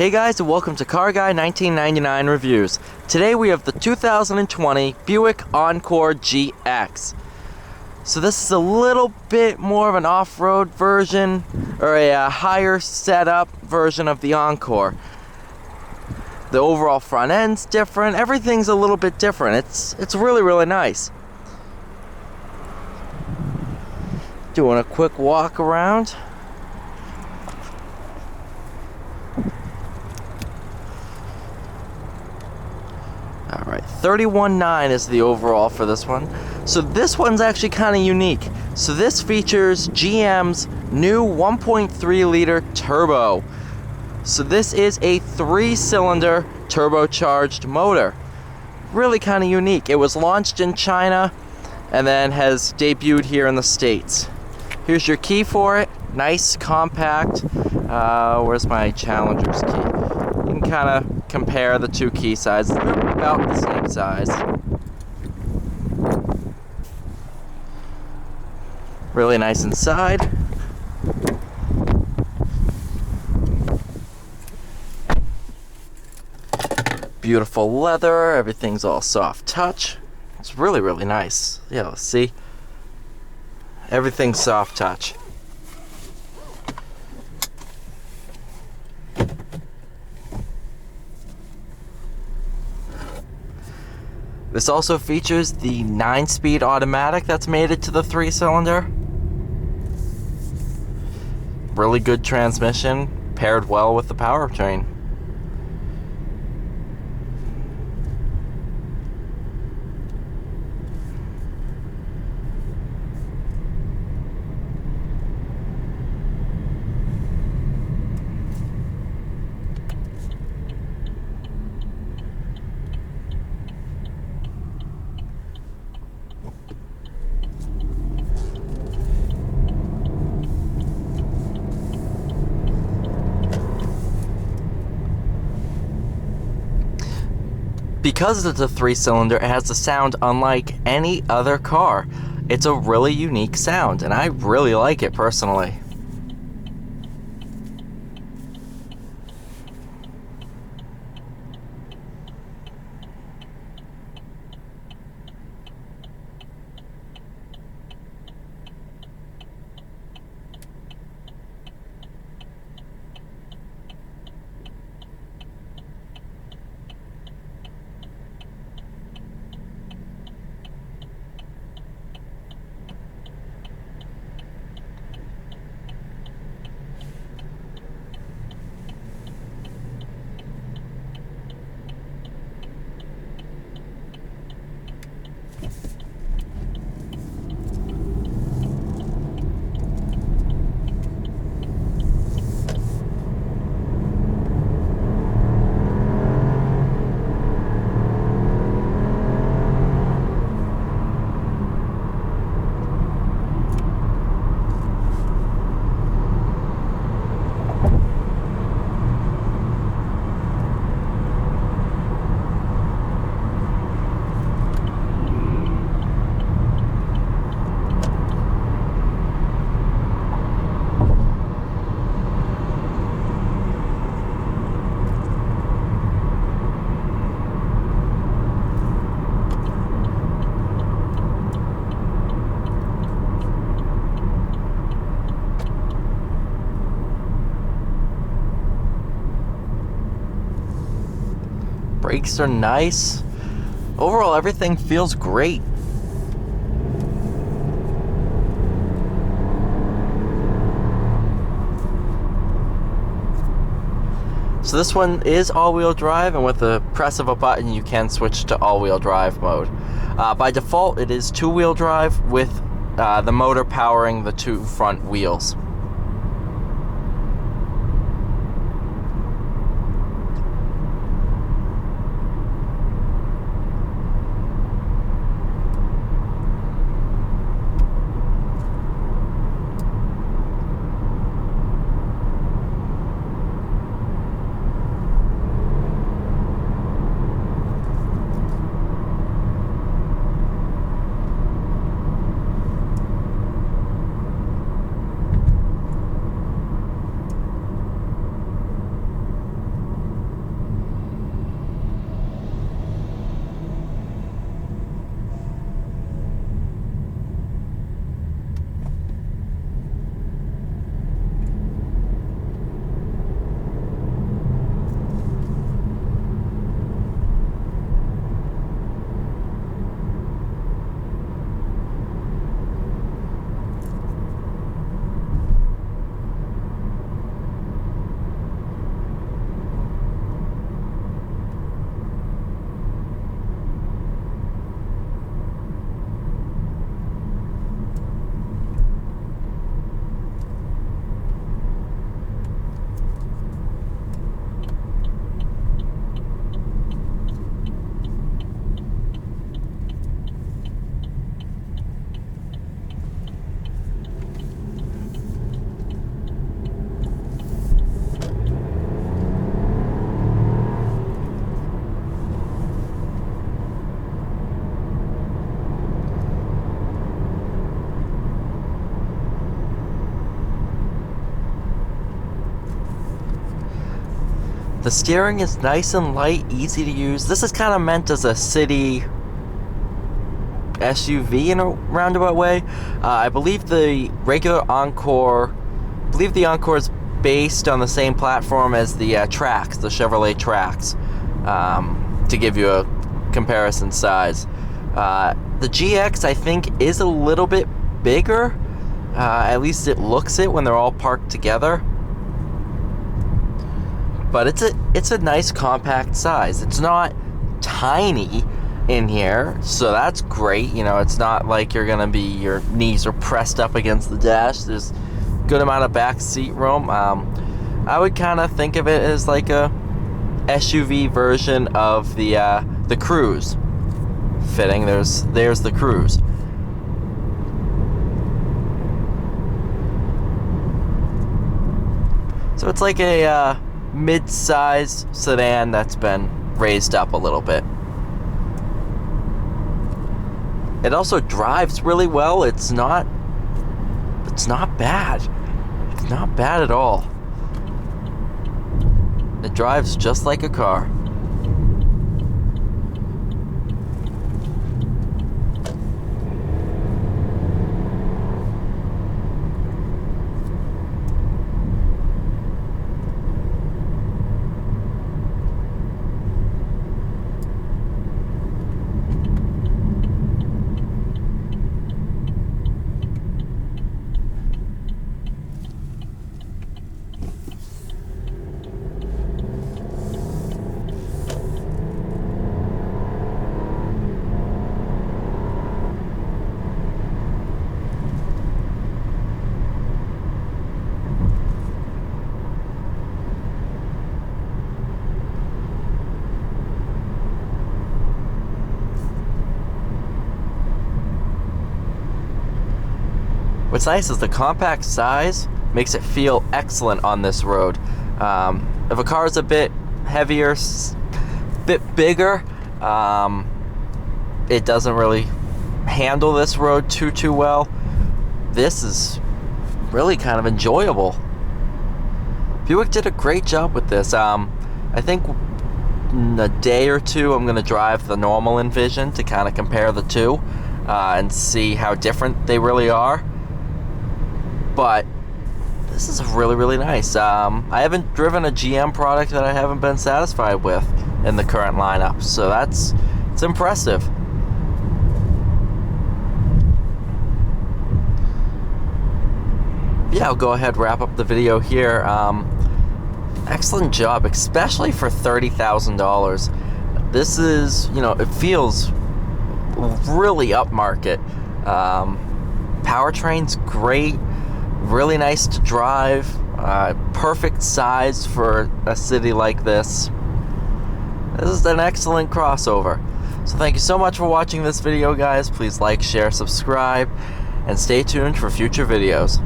Hey guys, and welcome to Car Guy 1999 Reviews. Today we have the 2020 Buick Encore GX. So this is a little bit more of an off-road version, or a higher setup version of the Encore. The overall front end's different, everything's a little bit different. It's really nice. Doing a quick walk around. Alright, 31.9 is the overall for this one. So this one's actually kind of unique. So this features GM's new 1.3 liter turbo. So this is a 3-cylinder turbocharged motor. Really kind of unique. It was launched in China and then has debuted here in the States. Here's your key for it. Nice, compact. Where's my Challenger's key? You can kind of compare the two key sizes. They're about the same size. Really nice inside. Beautiful leather. Everything's all soft touch. It's really nice. Yeah, let's see. Everything's soft touch. This also features the 9-speed automatic that's mated to the 3-cylinder. Really good transmission, paired well with the powertrain. Because it's a 3-cylinder, it has a sound unlike any other car. It's a really unique sound, and I really like it personally. Brakes are nice. Overall, everything feels great. So this one is all-wheel drive, and with the press of a button you can switch to all-wheel drive mode. By default it is 2-wheel drive with the motor powering the 2 front wheels. The steering is nice and light, easy to use. This is kind of meant as a city SUV in a roundabout way. I believe the regular Encore, the Encore is based on the same platform as the Trax, the Chevrolet Trax, to give you a comparison size. The GX, I think, is a little bit bigger. At least it looks it when they're all parked together. But it's a nice compact size. It's not tiny in here, so that's great. You know, it's not like you're gonna be, your knees are pressed up against the dash. There's a good amount of back seat room. I would kind of think of it as like a SUV version of the Cruise. Fitting. There's the Cruise. So it's like a mid-size sedan that's been raised up a little bit. It also drives really well. It's not bad. It's not bad at all. It drives just like a car. What's nice is the compact size makes it feel excellent on this road. If a car is a bit heavier, bit bigger, it doesn't really handle this road too well. This is really kind of enjoyable. Buick did a great job with this. I think in a day or two I'm going to drive the normal Envision to kind of compare the two and see how different they really are. But this is really nice. I haven't driven a GM product that I haven't been satisfied with in the current lineup, so it's impressive. Yeah, I'll go ahead and wrap up the video here. Excellent job, especially for $30,000. This is, you know, it feels really upmarket. Powertrain's great. Really nice to drive, perfect size for a city like this. This is an excellent crossover. So thank you so much for watching this video, guys. Please like, share, subscribe, and stay tuned for future videos.